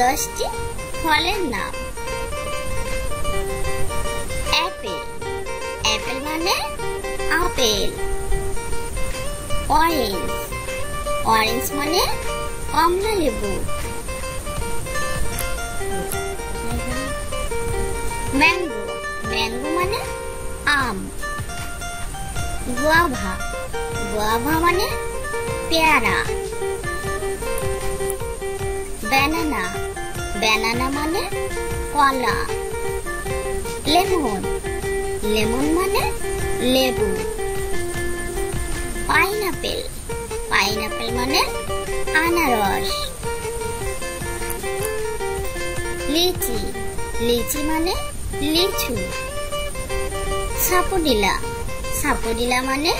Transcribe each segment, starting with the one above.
10টি ফলের নাম। অ্যাপেল, অ্যাপেল মানে আপেল। অরেঞ্জ, অরেঞ্জ মানে কমলা লেবু। ম্যাঙ্গো, ম্যাঙ্গো মানে আম। গুয়াভা, গুয়াভা মানে পেয়ারা। ব্যানানা, ব্যানানা মানে কলা। লেমন, লেমন মানে লেবু। পাইনাপেল, পাইনাপেল মানে আনারস। লিচি, লিচি মানে লিচু। সাপুডিলা, সাপুডিলা মানে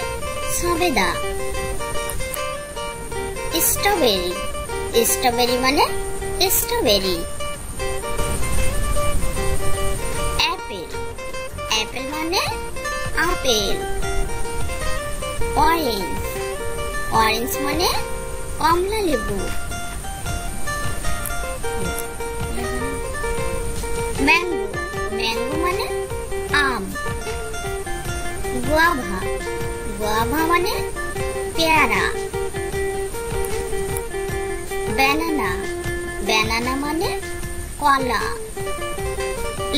সবেদা। স্ট্রবেরি, স্ট্রবেরি মানে স্ট্রবেরি। অ্যাপেল, অ্যাপেল মানে আপেল। অরেঞ্জ, অরেঞ্জ মানে কমলা লেবু। ম্যাঙ্গো, ম্যাঙ্গো মানে আম। গুয়াভা, গুয়াভা মানে পেয়ারা। ব্যানানা, ব্যানানা মানে কলা।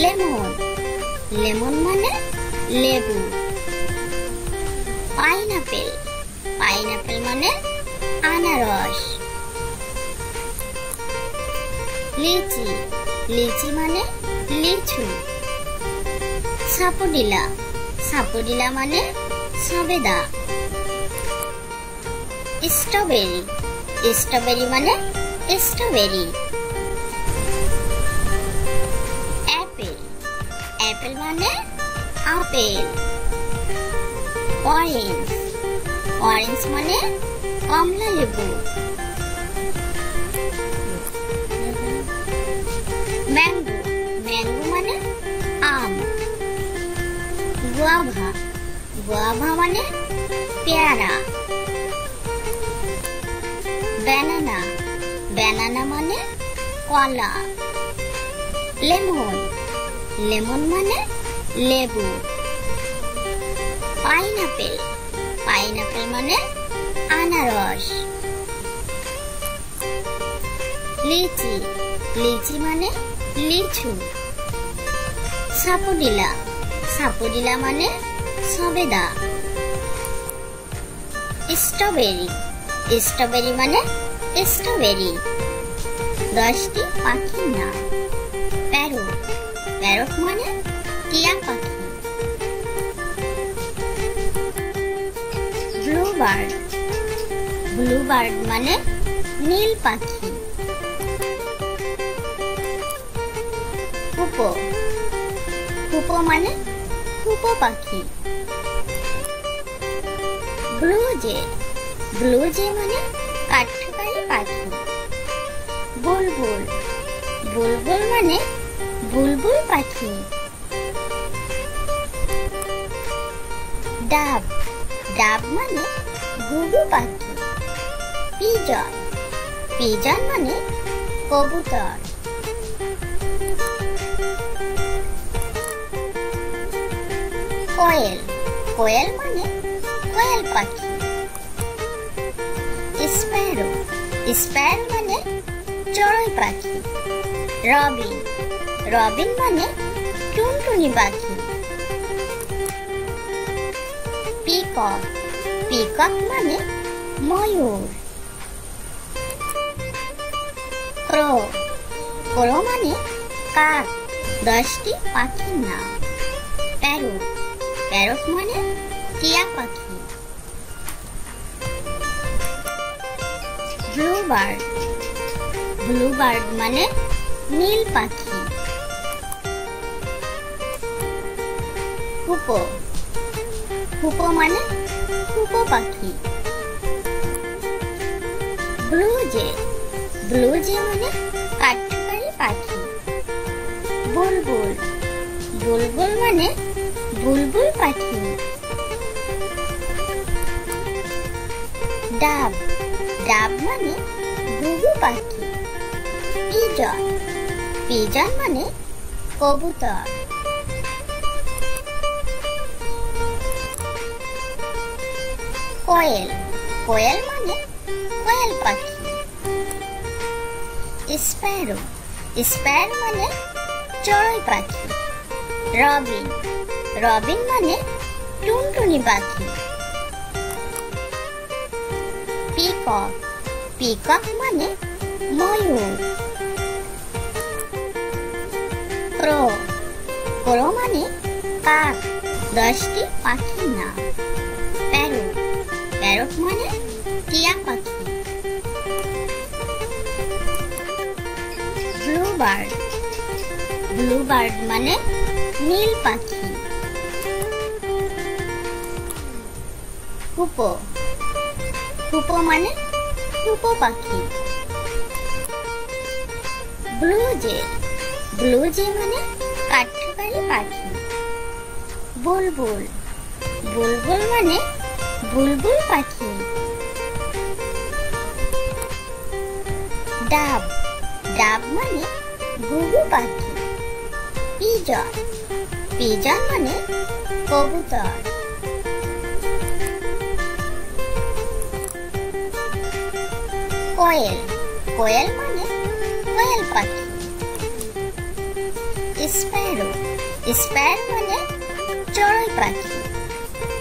লেমন, লেমন মানে লেবু। পাইনাপেল, পাইনাপেল মানে আনারস। লিচি, লিচি মানে লিচু। সাপুডিলা, সাপুডিলা মানে সবেদা। স্ট্রবেরি, স্ট্রবেরি মানে স্ট্রবেরি। অ্যাপেল, অ্যাপেল মানে আপেল। অরেঞ্জ, অরেঞ্জ মানে কমলা লেবু। ম্যাঙ্গো, ম্যাঙ্গো মানে আম। গুয়াভা, গুয়াভা মানে পেয়ারা। ব্যানানা, ব্যানানা মানে কলা। লেমন, লেমন মানে লেবু। পাইনাপেল, পাইনাপেল মানে আনারস। লিচি, লিচি মানে লিচু। সাপুডিলা, সাপুডিলা মানে সবেদা। স্ট্রবেরি, স্ট্রবেরি মানে স্ট্রবেরি। 10টি পাখির নাম। প্যারট, প্যারট মানে টিয়া পাখি। ব্লুবার্ড, ব্লুবার্ড মানে নীল পাখি। হুপো, হুপো মানে হুপো পাখি। ব্লু জে, ব্লু জে মানে কাঠঠোকরা পাখি। বুলবুল, বুলবুল মানে বুলবুল পাখি। ডাব, ডাব মানে ঘুঘু পাখি। পিজন, পিজন মানে কবুতর। কোয়েল, কোয়েল মানে কোয়েল পাখি। স্প্যারো, স্প্যারো মানে চড়ুই পাখি। রবিন, রবিন মানে টুনটুনি পাখি। পিকক, পিকক মানে ময়ূর। ক্রো, ক্রো মানে কাক। 10টি পাখির নাম। প্যারট, প্যারট মানে টিয়া পাখি। ব্লুবার্ড, ব্লুবার্ড মানে নীল পাখি। হুপো, হুপো মানে হুপো পাখি। ব্লু জে, ব্লু জে মানে কাঠঠোকরা পাখি। বুলবুল, বুলবুল মানে বুলবুল পাখি। ডাব, ডাব মানে ঘুঘু পাখি। পিজন পিজন মানে কবুতর। কোয়েল কোয়েল মানে কোয়েল পাখি। স্প্যারো স্প্যারো মানে চড়ুই পাখি। রবিন রবিন মানে টুনটুনি পাখি। পিকক পিকক মানে ময়ূর। ক্রো ক্রো মানে কাক, 10টি পাখির নাম। প্যারট প্যারট মানে টিয়া পাখি। ব্লুবার্ড ব্লুবার্ড মানে নীল পাখি। হুপো হুপো মানে হুপো পাখি। ব্লু জে মানে কাঠঠোকরা পাখি। বুলবুল বুলবুল মানে বুলবুল পাখি। ডাব ডাব মানে ঘুঘু পাখি। পিজন পিজন মানে কবুতর। কোয়েল কোয়েল মানে কোয়েল পাখি। স্প্যারো স্প্যারো মানে চড়ুই পাখি।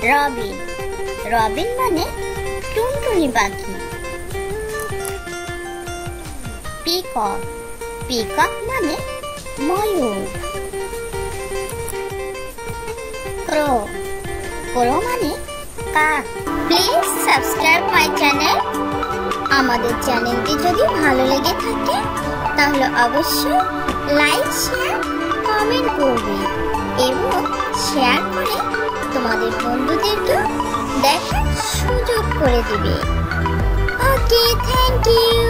রবিন রবিন মানে টুনটুনি পাখি। পিকক পিকক মানে ময়ূর। ক্রো ক্রো মানে কাক। Please subscribe my channel. আমাদের চ্যানেলটি যদি ভালো লেগে থাকে তাহলে অবশ্যই লাইক শেয়ার কমেন্ট করবে এবং শেয়ার করে তোমাদের বন্ধুদেরকে দেখার সুযোগ করে দিবে। ওকে, থ্যাংক ইউ।